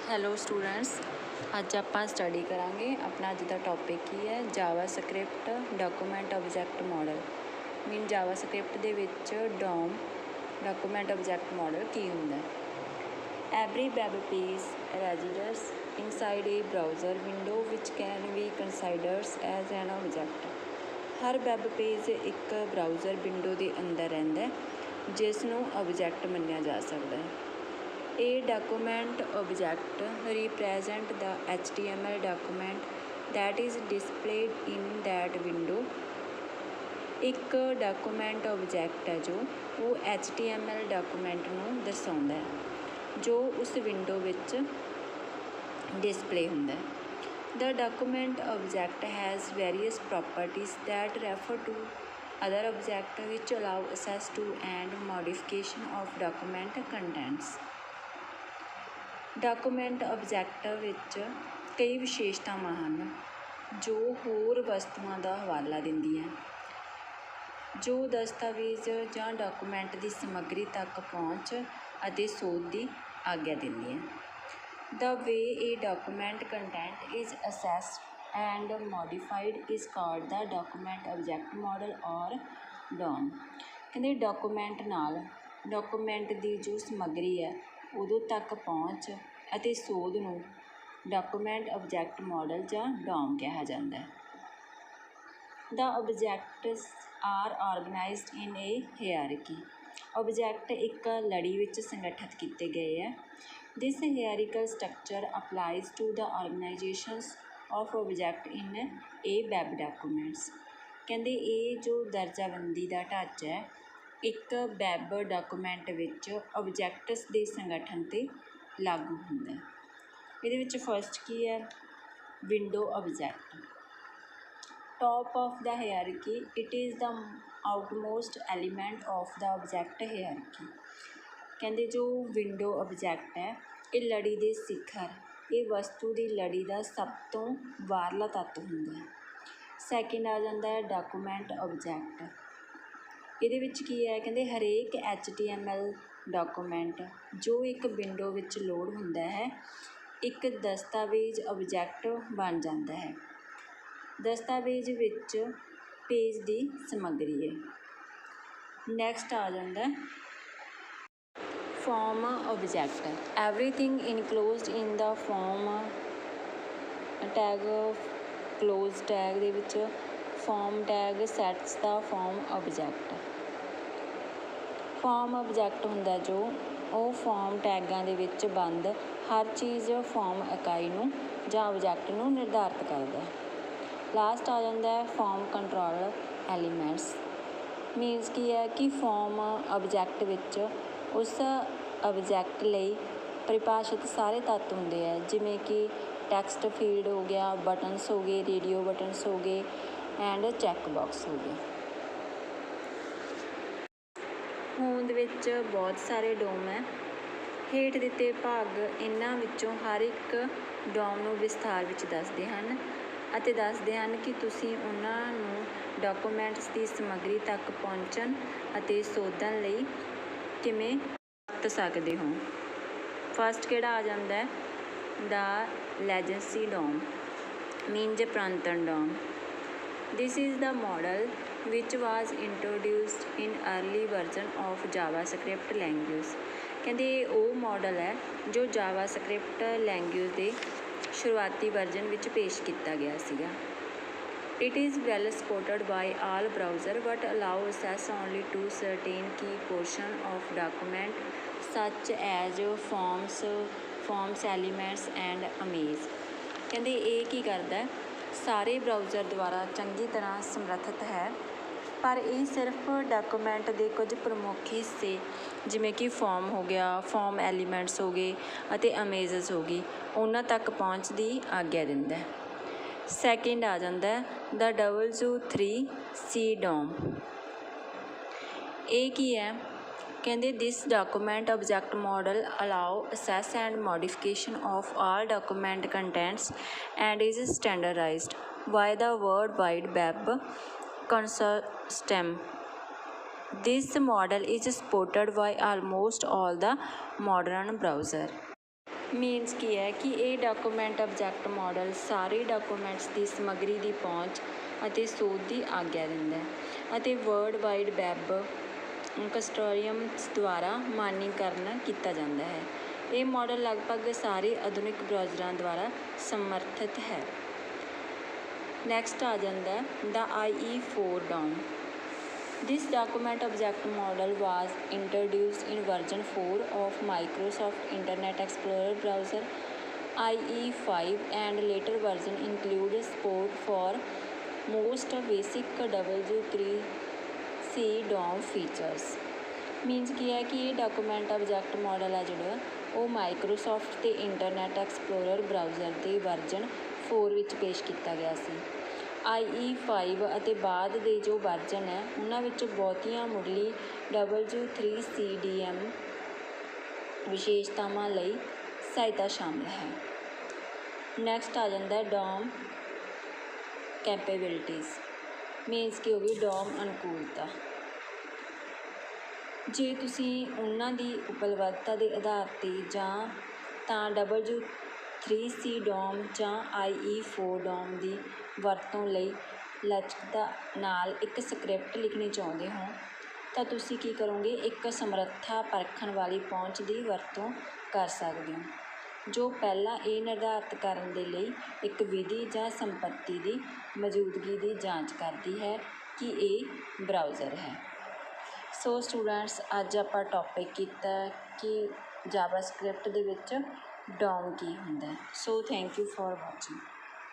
Hello students, ਅੱਜ ਆਪਾਂ study ਕਰਾਂਗੇ। ਆਪਣਾ ਅੱਜ ਦਾ ਟੌਪਿਕ ਕੀ ਹੈ? JavaScript document object model. Mean JavaScript ਦੇ ਵਿੱਚ ਡੋਮ ਡਾਕੂਮੈਂਟ ਆਬਜੈਕਟ ਮਾਡਲ ਕੀ ਹੁੰਦਾ ਹੈ। Every web page resides inside a browser window ਵਿਚ can be considers as an object. ਹਰ ਵੈਬ ਪੇਜ ਇੱਕ ਬਰਾਊਜ਼ਰ ਵਿੰਡੋ ਦੇ ਅੰਦਰ ਰਹਿੰਦਾ ਜਿਸ ਨੂੰ ਆਬਜੈਕਟ ਮੰਨਿਆ ਜਾ ਸਕਦਾ ਹੈ। A document object represent the HTML document that is displayed in that window। ਇੱਕ ਡਾਕੂਮੈਂਟ ਆਬਜੈਕਟ ਹੈ ਜੋ ਉਹ HTML ਡਾਕੂਮੈਂਟ ਨੂੰ ਦਰਸਾਉਂਦਾ ਹੈ ਜੋ ਉਸ ਵਿੰਡੋ ਵਿੱਚ ਡਿਸਪਲੇ ਹੁੰਦਾ ਹੈ। The document object has various properties that refer to other objects which allow access to and modification of document contents। Document object ਵਿੱਚ ਕਈ ਵਿਸ਼ੇਸ਼ਤਾਵਾਂ ਹਨ ਜੋ ਹੋਰ ਵਸਤੂਆਂ ਦਾ ਹਵਾਲਾ ਦਿੰਦੀਆਂ ਜੋ ਦਸਤਾਵੇਜ਼ ਜਾਂ ਡਾਕੂਮੈਂਟ ਦੀ ਸਮੱਗਰੀ ਤੱਕ ਪਹੁੰਚ ਅਤੇ ਸੋਧ ਦੀ ਆਗਿਆ ਦਿੰਦੀਆਂ। The way a document content is accessed and modified is called the document object model or DOM। ਕਹਿੰਦੇ ਡਾਕੂਮੈਂਟ ਨਾਲ ਡਾਕੂਮੈਂਟ ਦੀ ਜੋ ਸਮੱਗਰੀ ਹੈ ਉਦੋਂ ਤੱਕ ਪਹੁੰਚ ਅਤੇ ਸੋਧ ਨੂੰ ਡਾਕੂਮੈਂਟ ਆਬਜੈਕਟ ਮਾਡਲ ਜਾਂ ਡੋਮ ਕਿਹਾ ਜਾਂਦਾ ਹੈ। The objects are organized in a hierarchy। Object ਇੱਕ ਲੜੀ ਵਿੱਚ ਸੰਗਠਿਤ ਕੀਤੇ ਗਏ ਹੈ। This hierarchical structure applies to the organizations of object in a web documents। ਕਹਿੰਦੇ ਇਹ ਜੋ ਦਰਜਾਬੰਦੀ ਦਾ ਢਾਂਚਾ ਹੈ ਇੱਕ ਵੈਬ ਡਾਕੂਮੈਂਟ ਵਿੱਚ ਆਬਜੈਕਟਸ ਦੇ ਸੰਗਠਨ 'ਤੇ ਲਾਗੂ ਹੁੰਦਾ ਹੈ। ਇਹਦੇ ਵਿੱਚ ਫਸਟ ਕੀ ਹੈ? Window object. Top of the hierarchy it is the outermost element of the object hierarchy. ਕਹਿੰਦੇ ਜੋ ਵਿੰਡੋ ਆਬਜੈਕਟ ਹੈ ਇਹ ਲੜੀ ਦੇ ਸਿਖਰ, ਇਹ ਵਸਤੂ ਦੀ ਲੜੀ ਦਾ ਸਭ ਤੋਂ ਬਾਹਰਲਾ ਤੱਤ ਹੁੰਦਾ ਹੈ। ਸੈਕਿੰਡ ਆ ਜਾਂਦਾ ਹੈ ਡਾਕੂਮੈਂਟ ਆਬਜੈਕਟ। ਇਹਦੇ ਵਿੱਚ ਕੀ ਹੈ? ਕਹਿੰਦੇ ਹਰੇਕ HTML ਡਾਕੂਮੈਂਟ ਜੋ ਇੱਕ ਵਿੰਡੋ ਵਿੱਚ ਲੋਡ ਹੁੰਦਾ ਹੈ ਇੱਕ ਦਸਤਾਵੇਜ਼ ਆਬਜੈਕਟ ਬਣ ਜਾਂਦਾ ਹੈ। ਦਸਤਾਵੇਜ਼ ਵਿੱਚ ਪੇਜ ਦੀ ਸਮੱਗਰੀ ਹੈ। ਨੈਕਸਟ ਆ ਜਾਂਦਾ ਫਾਰਮ ਆਬਜੈਕਟ। ਐਵਰੀਥਿੰਗ ਇਨਕਲੋਜ਼ਡ ਇਨ ਦਾ ਫਾਰਮ ਟੈਗ। ਕਲੋਜ਼ ਟੈਗ ਦੇ ਵਿੱਚ ਫਾਰਮ ਟੈਗ ਸੈਟਸ ਦਾ ਫਾਰਮ ਆਬਜੈਕਟ। ਫਾਰਮ ਆਬਜੈਕਟ ਹੁੰਦਾ ਜੋ ਉਹ ਫਾਰਮ ਟੈਗਾਂ ਦੇ ਵਿੱਚ ਬੰਦ ਹਰ ਚੀਜ਼ ਫਾਰਮ ਇਕਾਈ ਨੂੰ ਜਾਂ ਆਬਜੈਕਟ ਨੂੰ ਨਿਰਧਾਰਤ ਕਰਦਾ। ਲਾਸਟ ਆ ਜਾਂਦਾ ਫਾਰਮ ਕੰਟਰੋਲ ਐਲੀਮੈਂਟਸ। ਮੀਨਸ ਕੀ ਹੈ ਕਿ ਫਾਰਮ ਆਬਜੈਕਟ ਵਿੱਚ ਉਸ ਆਬਜੈਕਟ ਲਈ ਪਰਿਭਾਸ਼ਿਤ ਸਾਰੇ ਤੱਤ ਹੁੰਦੇ ਹੈ ਜਿਵੇਂ ਕਿ ਟੈਕਸਟ ਫੀਲਡ ਹੋ ਗਿਆ, ਬਟਨਸ ਹੋ ਗਏ, ਰੇਡੀਓ ਬਟਨਸ ਹੋ ਗਏ ਐਂਡ ਚੈੱਕ ਬਾਕਸ ਹੋ ਗਏ। ਹੋਂਦ ਵਿੱਚ ਬਹੁਤ ਸਾਰੇ ਡੋਮ ਹੈ। ਹੇਠ ਦਿੱਤੇ ਭਾਗ ਇਹਨਾਂ ਵਿੱਚੋਂ ਹਰ ਇੱਕ ਡੋਮ ਨੂੰ ਵਿਸਥਾਰ ਵਿੱਚ ਦੱਸਦੇ ਹਨ ਅਤੇ ਦੱਸਦੇ ਹਨ ਕਿ ਤੁਸੀਂ ਉਹਨਾਂ ਨੂੰ ਡਾਕੂਮੈਂਟਸ ਦੀ ਸਮੱਗਰੀ ਤੱਕ ਪਹੁੰਚਣ ਅਤੇ ਸੋਧਣ ਲਈ ਕਿਵੇਂ ਵਰਤ ਸਕਦੇ ਹੋ। ਫਸਟ ਕਿਹੜਾ ਆ ਜਾਂਦਾ ਹੈ? ਦਾ ਲੈਜੈਂਸੀ ਡੋਮ ਮੀਨਜ਼ ਪ੍ਰਾਂਤਨ DOM. This is the model which was introduced in early version of JavaScript language। ਕਹਿੰਦੇ ਇਹ ਉਹ ਮਾਡਲ ਹੈ ਜੋ JavaScript ਲੈਂਗੁਏਜ ਦੇ ਸ਼ੁਰੂਆਤੀ ਵਰਜਨ ਵਿੱਚ ਪੇਸ਼ ਕੀਤਾ ਗਿਆ ਸੀਗਾ। It is well supported by all browser but allow access only to certain key portion of document such as forms elements and images। ਕਹਿੰਦੇ ਇਹ ਕੀ ਕਰਦਾ ਹੈ? ਸਾਰੇ ਬਰਾਊਜ਼ਰ ਦੁਆਰਾ ਚੰਗੀ ਤਰ੍ਹਾਂ ਸਮਰੱਥਿਤ ਹੈ ਪਰ ਇਹ ਸਿਰਫ ਡਾਕੂਮੈਂਟ ਦੇ ਕੁਝ ਪ੍ਰਮੁੱਖ ਹਿੱਸੇ ਜਿਵੇਂ ਕਿ ਫਾਰਮ ਹੋ ਗਿਆ, ਫਾਰਮ ਐਲੀਮੈਂਟਸ ਹੋ ਗਏ ਅਤੇ ਇਮੇਜਸ ਹੋ ਗਈ ਉਹਨਾਂ ਤੱਕ ਪਹੁੰਚ ਦੀ ਆਗਿਆ ਦਿੰਦਾ ਹੈ। ਸੈਕਿੰਡ ਆ ਜਾਂਦਾ ਦਾ W3C ਡੋਮ। ਇਹ ਕੀ ਹੈ? ਕਹਿੰਦੇ this document object model allow access and modification of all document contents and is standardized by the World Wide Web Consortium. This model is supported by almost all the modern browser। Means ਕੀ ਹੈ ਕਿ ਇਹ document object model ਸਾਰੇ documents ਦੀ ਸਮੱਗਰੀ ਦੀ ਪਹੁੰਚ ਅਤੇ ਸੋਧ ਦੀ ਆਗਿਆ ਦਿੰਦਾ ਹੈ ਅਤੇ ਵਰਲਡ ਵਾਈਡ ਵੈਬ ਕੰਸੋਰਟੀਅਮਸ ਦੁਆਰਾ ਮਾਨਕੀਕਰਨ ਕੀਤਾ ਜਾਂਦਾ ਹੈ। ਇਹ ਮਾਡਲ ਲਗਭਗ ਸਾਰੇ ਆਧੁਨਿਕ ਬਰਾਊਜ਼ਰਾਂ ਦੁਆਰਾ ਸਮਰਥਿਤ ਹੈ। ਨੈਕਸਟ ਆ ਜਾਂਦਾ ਦਾ IE4 DOM। This document object model was introduced in version 4 of Microsoft Internet Explorer browser IE5 and later version include support for most basic W3C DOM features। Means ਕੀ ਹੈ ਕਿ ਇਹ ਡਾਕੂਮੈਂਟ ਆਬਜੈਕਟ ਮਾਡਲ ਹੈ ਜਿਹੜਾ ਉਹ Microsoft ਅਤੇ internet explorer browser ਦੇ version 4 ਵਿੱਚ ਪੇਸ਼ ਕੀਤਾ ਗਿਆ ਸੀ। IE5 ਅਤੇ ਬਾਅਦ ਦੇ ਜੋ ਵਰਜਨ ਹੈ ਉਹਨਾਂ ਵਿੱਚ ਬਹੁਤੀਆਂ ਮੁੱਢਲੀ W3CDM ਵਿਸ਼ੇਸ਼ਤਾਵਾਂ ਲਈ ਸਹਾਇਤਾ ਸ਼ਾਮਲ ਹੈ। ਨੈਕਸਟ ਆ ਜਾਂਦਾ DOM ਕੈਪੇਬਿਲਿਟੀਜ਼। ਮੀਨਸ ਕੀ ਹੋ ਗਈ DOM ਅਨੁਕੂਲਤਾ। ਜੇ ਤੁਸੀਂ ਉਹਨਾਂ ਦੀ ਉਪਲਬਧਤਾ ਦੇ ਆਧਾਰ 'ਤੇ ਜਾਂ ਤਾਂ W3C DOM ਜਾਂ IE4 DOM ਦੀ ਵਰਤੋਂ ਲਈ ਲਚਕਤਾ ਨਾਲ ਇੱਕ ਸਕ੍ਰਿਪਟ ਲਿਖਣੀ ਚਾਹੁੰਦੇ ਹੋ ਤਾਂ ਤੁਸੀਂ ਕੀ ਕਰੋਗੇ, ਇੱਕ ਸਮਰੱਥਾ ਪਰਖਣ ਵਾਲੀ ਪਹੁੰਚ ਦੀ ਵਰਤੋਂ ਕਰ ਸਕਦੇ ਹੋ ਜੋ ਪਹਿਲਾਂ ਇਹ ਨਿਰਧਾਰਤ ਕਰਨ ਦੇ ਲਈ ਇੱਕ ਵਿਧੀ ਜਾਂ ਸੰਪਤੀ ਦੀ ਮੌਜੂਦਗੀ ਦੀ ਜਾਂਚ ਕਰਦੀ ਹੈ ਕਿ ਇਹ ਬਰਾਊਜ਼ਰ ਹੈ। ਸੋ ਸਟੂਡੈਂਟਸ, ਅੱਜ ਆਪਾਂ ਟੌਪਿਕ ਕੀਤਾ ਕਿ ਜਾਵਾਸਕ੍ਰਿਪਟ ਦੇ ਵਿੱਚ DOM ਕੀ ਹੁੰਦਾ ਹੈ। So thank you for watching.